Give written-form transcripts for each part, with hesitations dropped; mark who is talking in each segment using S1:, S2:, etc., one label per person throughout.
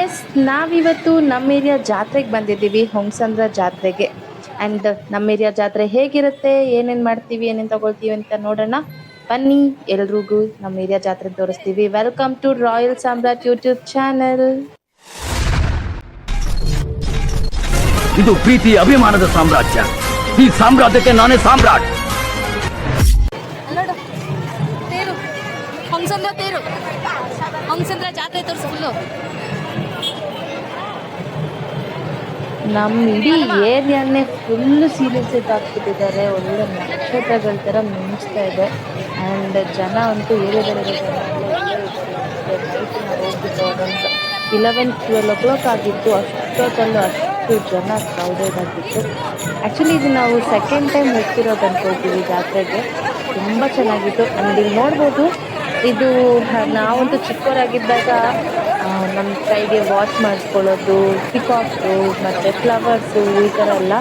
S1: S ನಾವಿವತ್ತು ನಮ್ಮ area ಜಾತ್ರೆಗೆ ಬಂದಿದ್ದೀವಿ, ಹೊಂಗಸಂದ್ರ ಜಾತ್ರೆಗೆ. ಆ್ಯಂಡ್ ನಮ್ಮ ಏರಿಯಾ ಜಾತ್ರೆ ಹೇಗಿರುತ್ತೆ, ಏನೇನು ಮಾಡ್ತೀವಿ, ಏನೇನು ತಗೊಳ್ತೀವಿ ಅಂತ ನೋಡೋಣ ಬನ್ನಿ. ಎಲ್ರಿಗೂ ನಮ್ಮ ಏರಿಯಾ ಜಾತ್ರೆ ತೋರಿಸ್ತೀವಿ. Welcome to royal Samrat YouTube channel.
S2: ಇದು ಪ್ರೀತಿ ಅಭಿಮಾನದ ಸಾಮ್ರಾಜ್ಯ. ಈ ಸಾಮ್ರಾಜ್ಯಕ್ಕೆ ನಾನೇ ಸಾಮ್ರಾಟ್.
S3: ತೇರು ಹೊಂಗಸಂದ್ರ ತೇರು ಹೊಂಗಸಂದ್ರ ಜಾತ್ರೆ ತೋರಿಸು ಫುಲ್ಲು.
S1: ನಮ್ಮ ಇಡೀ ಏರಿಯಾನೇ ಫುಲ್ ಸೀರಿಯಸ್ ಹಾಕ್ಬಿಟ್ಟಿದ್ದಾರೆ. ಒಳ್ಳೆ ನಕ್ಷತ್ರಗಳ ಥರ ಮಿಂಚ್ತಾ ಇದೆ. ಆ್ಯಂಡ್ ಜನ ಅಂತೂ ಏರಿಯಾದಲ್ಲಿರೋ ಹೋಗ್ಬಿಟ್ಟು ಅದೊಂದು 11-12 ಆಗಿತ್ತು. ಅಷ್ಟೊತ್ತಲ್ಲೂ ಅಷ್ಟು ಜನ ಕ್ರೌಡೆಡ್ ಆಗಿತ್ತು. ಆ್ಯಕ್ಚುಲಿ ಇದು ನಾವು ಸೆಕೆಂಡ್ ಟೈಮ್ ಹೋಗ್ತಿರೋದು ಅಂದ್ಕೊಳ್ತೀವಿ ಜಾತ್ರೆಗೆ. ತುಂಬ ಚೆನ್ನಾಗಿತ್ತು. ಆ್ಯಂಡ್ ಇಲ್ಲಿ ನೋಡ್ಬೋದು, ಇದು ನಾವಂತೂ ಚಿಕ್ಕವರಾಗಿದ್ದಾಗ ನಮ್ಮ ಕೈಗೆ ವಾಚ್ ಮಾಡಿಸ್ಕೊಳ್ಳೋದು, ಪಿಕಾಕ್ಸು ಮತ್ತು ಫ್ಲವರ್ಸು ಈ ಥರ ಎಲ್ಲ.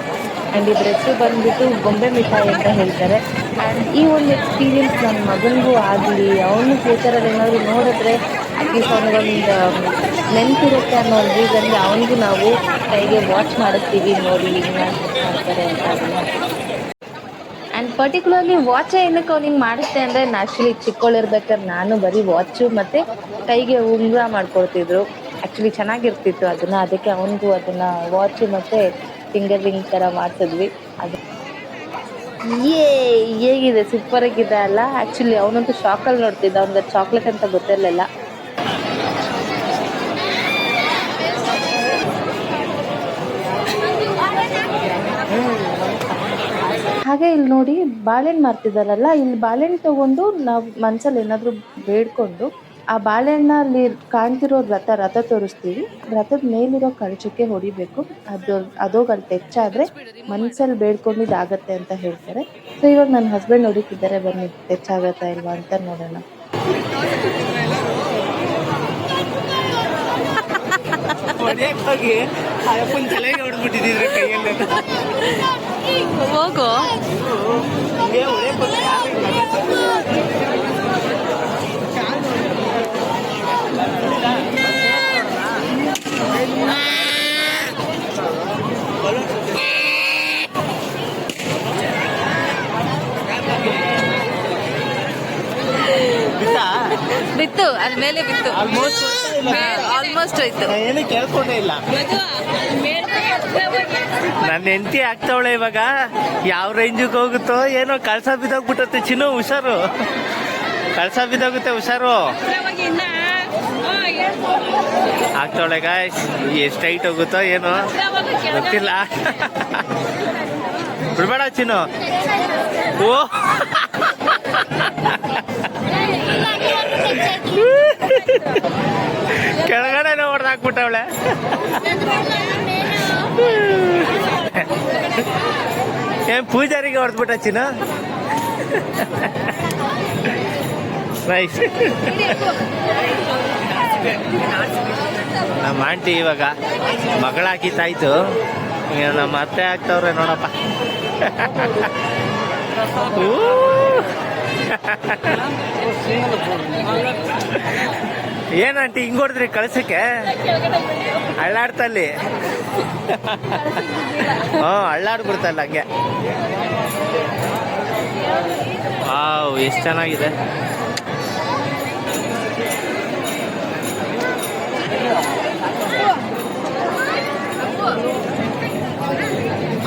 S1: ಆ್ಯಂಡ್ ಇದ್ರ ಹೆಸರು ಬಂದುಬಿಟ್ಟು ಗೊಂಬೆ ಮಿಠಾಯಿ ಅಂತ ಹೇಳ್ತಾರೆ. ಆ್ಯಂಡ್ ಈ ಒಂದು ಎಕ್ಸ್ಪೀರಿಯನ್ಸ್ ನನ್ನ ಮಗನಿಗೂ ಆಗಲಿ, ಅವನು ಫ್ಯೂಚರಲ್ಲಿ ಏನಾದರೂ ನೋಡಿದ್ರೆ ಅಟ್ಲೀಸ್ಟ್ ಅವನಿಗೊಂದು ನೆನಪಿರುತ್ತೆ ಅನ್ನೋ ಒಂದು ರೀಸನ್ಗೆ ಅವನಿಗೂ ನಾವು ಕೈಗೆ ವಾಚ್ ಮಾಡಿಸ್ತೀವಿ. ನೋಡಿ ಹಿಂಗೆ ಮಾಡ್ತಾರೆ ಅಂತ ಅದನ್ನು. ಆ್ಯಂಡ್ ಪರ್ಟಿಕ್ಯುಲರ್ಲಿ ವಾಚೇ ಏನಕ್ಕೆ ಅವ್ನಿಗೆ ಮಾಡಿಸ್ತೆ ಅಂದರೆ, ಆ್ಯಕ್ಚುಲಿ ಚಿಕ್ಕವಳಿರ್ಬೇಕಾದ್ರೆ ನಾನು ಬರೀ ವಾಚು ಮತ್ತು ಕೈಗೆ ಉಂಗುರ ಮಾಡ್ಕೊಳ್ತಿದ್ರು. ಆ್ಯಕ್ಚುಲಿ ಚೆನ್ನಾಗಿರ್ತಿತ್ತು ಅದನ್ನು. ಅದಕ್ಕೆ ಅವನಿಗೂ ಅದನ್ನು ವಾಚು ಮತ್ತು ಫಿಂಗರ್ ರಿಂಗ್ ಥರ ಮಾಡಿಸಿದ್ವಿ. ಅದು ಹೇಗಿದೆ, ಸೂಪರಾಗಿದೆ ಅಲ್ಲ. ಆ್ಯಕ್ಚುಲಿ ಅವನಂತೂ ಶಾಕಲ್ಲಿ ನೋಡ್ತಿದ್ದ, ಅವ್ನಿಗೆ ಚಾಕ್ಲೇಟ್ ಅಂತ ಗೊತ್ತಿರಲಿಲ್ಲ. ಹಾಗೆ ಇಲ್ಲಿ ನೋಡಿ ಬಾಳೆಹಣ್ಣು ಮಾರ್ತಿದಾರಲ್ಲ, ಇಲ್ಲಿ ಬಾಳೆಹಣ್ಣು ತೊಗೊಂಡು ನಾವು ಮನಸ್ಸಲ್ಲಿ ಏನಾದರೂ ಬೇಡ್ಕೊಂಡು ಆ ಬಾಳೆಹಣ್ಣಲ್ಲಿ ಕಾಣ್ತಿರೋ ರಥ ತೋರಿಸ್ತೀವಿ. ರಥದ ಮೇಲಿರೋ ಕಳಚಕ್ಕೆ ಹೊಡಿಬೇಕು. ಅದೋಗಿ ಅಲ್ಲಿ ತೆಚ್ಚಾದರೆ ಮನಸ್ಸಲ್ಲಿ ಬೇಡ್ಕೊಂಡಿದ್ದಾಗತ್ತೆ ಅಂತ ಹೇಳ್ತಾರೆ. ಸೊ ಇವಾಗ ನನ್ನ ಹಸ್ಬೆಂಡ್ ಹೊಡಿತಿದ್ದಾರೆ, ಬನ್ನಿ ತೆಚ್ಚಾಗತ್ತಾ ಇಲ್ವಾ ಅಂತ ನೋಡೋಣ.
S3: ಹೋಗೋ ಬಿತ್ತು, ಅದ ಮೇಲೆ ಬಿತ್ತು. ಆಲ್ಮೋಸ್ಟ್ ಆಯ್ತು.
S4: ಏನು ಕೇಳ್ಕೊಂಡೇ ಇಲ್ಲ. ನನ್ನ ಹೆಂಡತಿ ಆಗ್ತಾವಳೆ ಇವಾಗ. ಯಾವ ರೇಂಜಿಗೆ ಹೋಗುತ್ತೋ ಏನೋ. ಕಳ್ಸ ಬಿದ್ದೋಗ್ಬಿಟ್ಟತ್ತೆ ಚಿನ್ನು, ಹುಷಾರು. ಕಳ್ಸ ಬಿದ್ದೋಗುತ್ತೆ, ಹುಷಾರು. ಆಗ್ತಾವಳೆ ಗಾಯ್ಸ್. ಎಷ್ಟು ಹೈಟ್ ಹೋಗುತ್ತೋ ಏನೋ ಗೊತ್ತಿಲ್ಲ. ಬಿಡ್ಬೇಡ ಚಿನ್ನು. ಓ ಕೆಳಗಡೆ ಹೊಡೆದಾಕ್ಬಿಟ್ಟವಳೆ. ಏನ್ ಪೂಜಾರಿಗೆ ಹೊಡೆದ್ಬಿಟ್ಟ ಚಿನ್ನ. ನೈಸ್. ನಮ್ಮ ಆಂಟಿ ಇವಾಗ ಮಗಳಾಕಿತ್ತಾಯ್ತು, ನಮ್ಮ ಅತ್ತೆ ಆಗ್ತವ್ರೆ ನೋಡಪ್ಪ. ಏನಂಟಿ ಹಿಂಗ್ ಹೊಡೆದ್ರಿ ಕಳ್ಸಕ್ಕೆ? ಅಳ್ಳಾಡ್ತಲ್ಲಿ. ಅಳ್ಳಾಡ್ಬಿಡ್ತಲ್ಲ ಹಂಗೆ. ವಾವ್, ಎಷ್ಟು ಚೆನ್ನಾಗಿದೆ.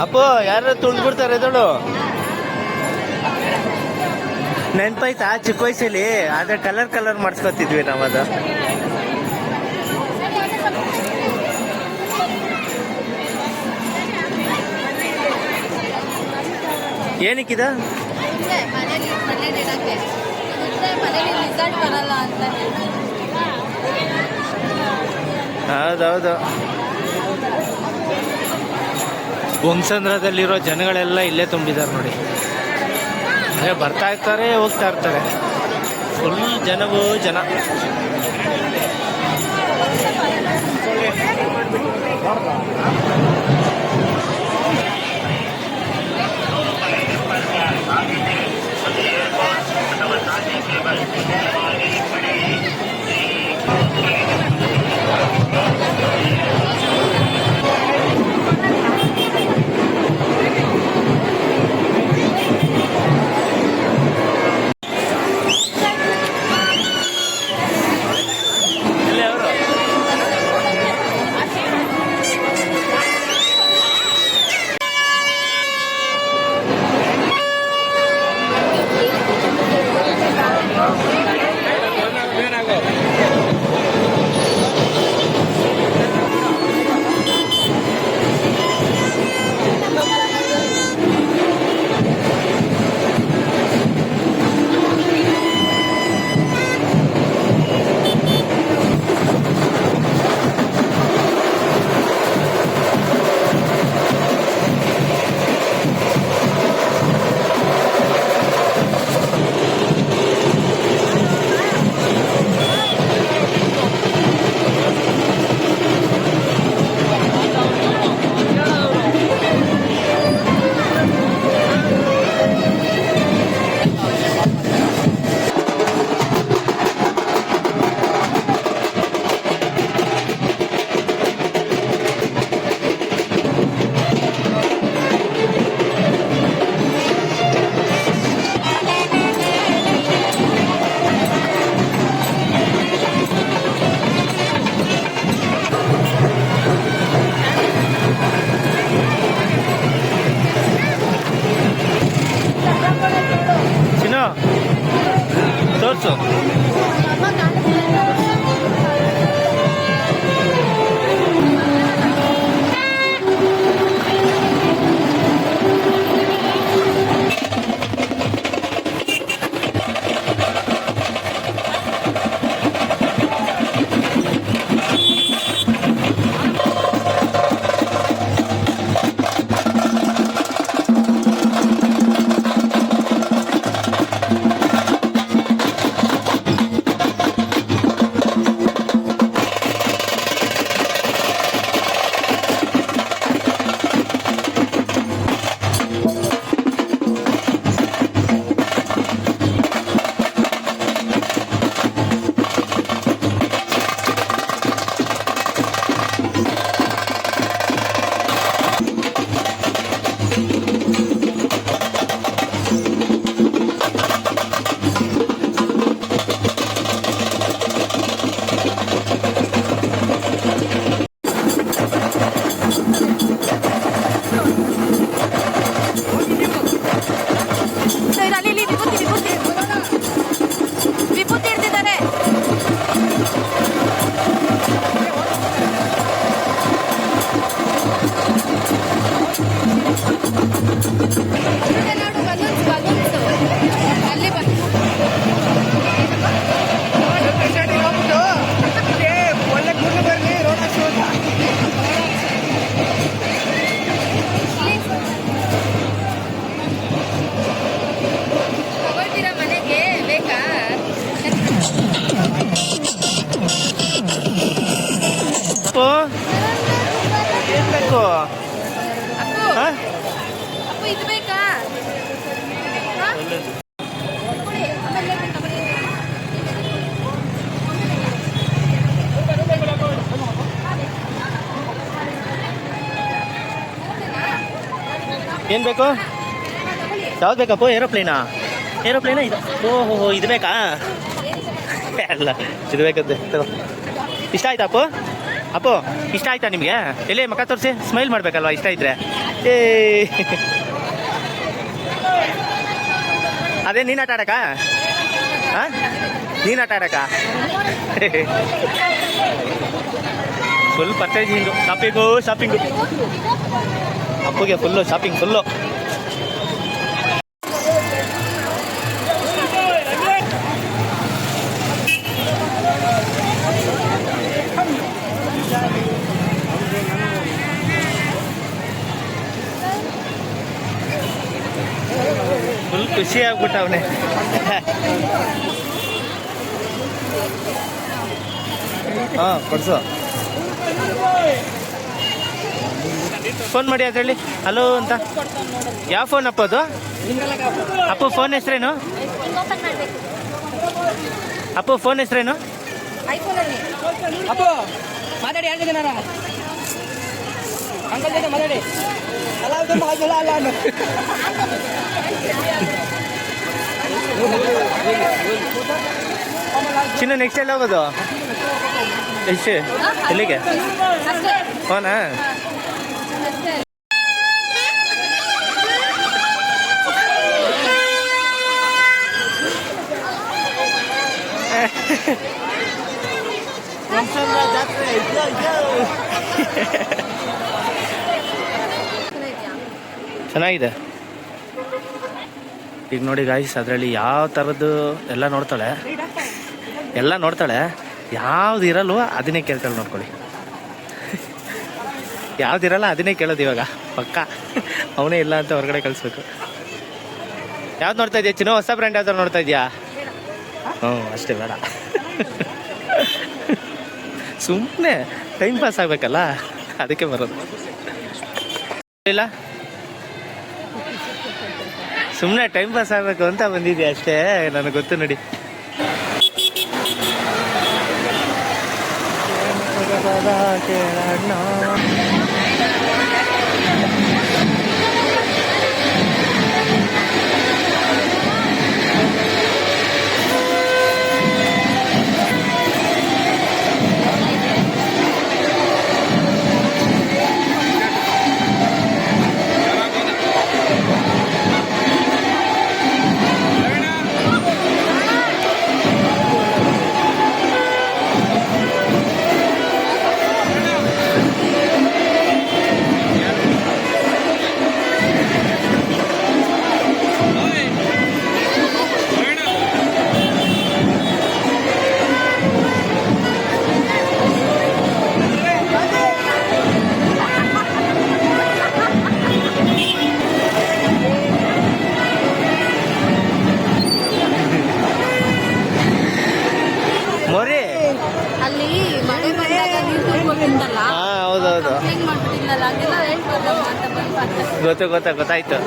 S4: ಅಪ್ಪು ಯಾರು ತುಳಿದ್ಬಿಡ್ತಾರೆ ಎದಳು. ನೆನ್ಪಾಯ್ತಾ ಚಿಕ್ಕ ವಯಸ್ಸಲ್ಲಿ? ಆದ್ರೆ ಕಲರ್ ಮಾಡಿಸ್ಕೊತಿದ್ವಿ ನಾವು. ಅದು ಏನಕ್ಕಿದ? ಹೌದೌದು. ಹೊಂಗಸಂದ್ರದಲ್ಲಿರೋ ಜನಗಳೆಲ್ಲ ಇಲ್ಲೇ ತುಂಬಿದ್ದಾರೆ ನೋಡಿ. ಅಂದರೆ ಬರ್ತಾ ಇರ್ತಾರೆ, ಹೋಗ್ತಾ ಇರ್ತಾರೆ. ಫುಲ್ ಜನವೂ ಜನ. ಏನು ಬೇಕು? ಯಾವ್ದು ಬೇಕಪ್ಪ? ಏರೋಪ್ಲೇನಾ ಇದು? ಓಹೋ ಇದು ಬೇಕಾ? ಅಲ್ಲ ಇದು ಬೇಕಂತೆ. ಇಷ್ಟ ಆಯ್ತಾ ಅಪ್ಪು ಇಷ್ಟ ಆಯ್ತಾ ನಿಮಗೆ? ಎಲ್ಲಿ ಮಕ್ಕ ತೋರಿಸಿ, ಸ್ಮೈಲ್ ಮಾಡಬೇಕಲ್ವಾ ಇಷ್ಟ ಇದ್ರೆ. ಏ ಅದೇ ನೀನು ಆಟ ಆಡಕ್ಕ? ಹಾಂ ನೀನು ಆಟ ಆಡಕ್ಕ? ಫುಲ್ ಪರ್ಚೇಸಿಂಗು, ಶಾಪಿಂಗು ಅಪ್ಪುಗೆ ಫುಲ್ಲು ಫುಲ್ಲು. ಫುಲ್ ಖುಷಿ ಆಗ್ಬಿಟ್ಟವನೇ. ಹಾಂ ಕೊಡ್ಸು. ಫೋನ್ ಮಾಡಿ ಅದರಲ್ಲಿ ಹಲೋ ಅಂತ. ಯಾವ ಫೋನ್ ಅಪ್ಪ ಅದು? ಅಪ್ಪು ಫೋನ್ ಹೆಸ್ರೇನು? ಅಪ್ಪು ಫೋನ್ ಹೆಸ್ರೇನು?
S5: ಅಪ್ಪು ಮಾತಾಡಿ, 2 ಜನ ಅಂಕಲ್ ಜೊತೆ ಮಾತಾಡಿ.
S4: ಚಿನ್ನ ನೆಕ್ಸ್ಟ್ ಎಲ್ಲ ಹೋಗೋದು? ಎಷ್ಟು ಎಲ್ಲಿಗೆ? ಫೋನಾ? ಚೆನ್ನಾಗಿದೆ. ಈಗ ನೋಡಿ ಗಾಯ್ಸ್, ಅದರಲ್ಲಿ ಯಾವ ಥರದ್ದು ಎಲ್ಲ ನೋಡ್ತಾಳೆ, ಯಾವ್ದು ಇರಲ್ವೋ ಅದನ್ನೇ ಕೇಳ್ತಾಳೆ. ನೋಡ್ಕೊಳ್ಳಿ, ಯಾವ್ದಿರಲ್ಲ ಅದನ್ನೇ ಕೇಳೋದು ಇವಾಗ ಪಕ್ಕ. ಅವನೇ ಇಲ್ಲ ಅಂತ ಹೊರಗಡೆ ಕಳಿಸ್ಬೇಕು. ಯಾವ್ದು ನೋಡ್ತಾ ಇದೆಯಾ ಚಿನ್ನ? ಹೊಸ ಬ್ರ್ಯಾಂಡ್ ಯಾವ್ದಾರು ನೋಡ್ತಾ ಇದೆಯಾ? ಹ್ಞೂ ಅಷ್ಟೇ, ಬೇಡ. ಸುಮ್ಮನೆ ಟೈಮ್ ಪಾಸ್ ಆಗಬೇಕಲ್ಲ, ಅದಕ್ಕೆ ಬರೋದು. ಇಲ್ಲ, ಸುಮ್ಮನೆ ಟೈಮ್ ಪಾಸ್ ಆಗಬೇಕು ಅಂತ ಬಂದಿದ್ಯಾ ಅಷ್ಟೇ, ನನಗೆ ಗೊತ್ತು ನೋಡಿ. ಮೋರಿ
S3: ಅಲ್ಲಿ ಮಳೆ ಬಂದಾಗ ನೀರು ತುಂಬಿಕೊಂಡಿದ್ದಲ್ಲ,
S4: ಹೌದೌದು,
S3: ಕ್ಲೀನ್ ಮಾಡ್ಬಿಟ್ಟಿದ್ನಲ್ಲ, ಅದೆಲ್ಲ ಹೇಳ್ಬೋದು ಅಂತ ಬಂದು
S4: ಗೊತ್ತಾಯ್ತು.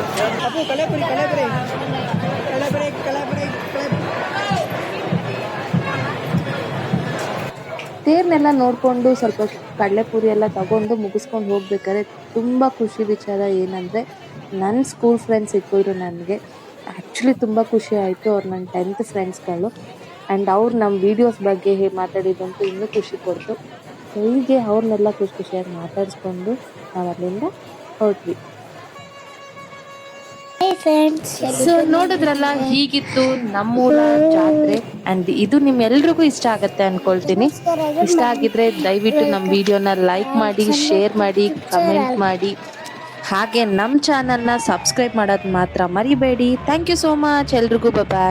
S1: ತೇರ್ನೆಲ್ಲ ನೋಡಿಕೊಂಡು ಸ್ವಲ್ಪ ಕಡಲೆಪುರಿ ಎಲ್ಲ ತಗೊಂಡು ಮುಗಿಸ್ಕೊಂಡು ಹೋಗ್ಬೇಕಾದ್ರೆ ತುಂಬ ಖುಷಿ ವಿಚಾರ ಏನಂದರೆ, ನನ್ನ ಸ್ಕೂಲ್ ಫ್ರೆಂಡ್ಸ್ ಸಿಕ್ಕಿದ್ರು ನನಗೆ. ಆ್ಯಕ್ಚುಲಿ ತುಂಬ ಖುಷಿ ಆಯಿತು. ಅವ್ರು ನನ್ನ 10th ಫ್ರೆಂಡ್ಸ್ಗಳು. ಆ್ಯಂಡ್ ಅವ್ರು ನಮ್ಮ ವೀಡಿಯೋಸ್ ಬಗ್ಗೆ ಮಾತಾಡಿದಂತೂ ಇನ್ನೂ ಖುಷಿ ಕೊಡ್ತು. ಹೀಗೆ ಅವ್ರನ್ನೆಲ್ಲ ಖುಷಿಯಾಗಿ ಮಾತಾಡಿಸ್ಕೊಂಡು ನಾವು ಅಲ್ಲಿಂದ ಹೊರಟ್ವಿ. ಸೊ ನೋಡಿದ್ರಲ್ಲ, ಹೀಗಿತ್ತು ನಮ್ಮೂರ ಜಾತ್ರೆ. ಆ್ಯಂಡ್ ಇದು ನಿಮ್ಮೆಲ್ರಿಗೂ ಇಷ್ಟ ಆಗತ್ತೆ ಅನ್ಕೊಳ್ತೀನಿ. ಇಷ್ಟ ಆಗಿದ್ರೆ ದಯವಿಟ್ಟು ನಮ್ಮ ವಿಡಿಯೋನ ಲೈಕ್ ಮಾಡಿ, ಶೇರ್ ಮಾಡಿ, ಕಮೆಂಟ್ ಮಾಡಿ. ಹಾಗೆ ನಮ್ಮ ಚಾನಲ್ನ ಸಬ್ಸ್ಕ್ರೈಬ್ ಮಾಡೋದು ಮಾತ್ರ ಮರಿಬೇಡಿ. Thank you so much. ಎಲ್ರಿಗೂ ಬಾಯ್.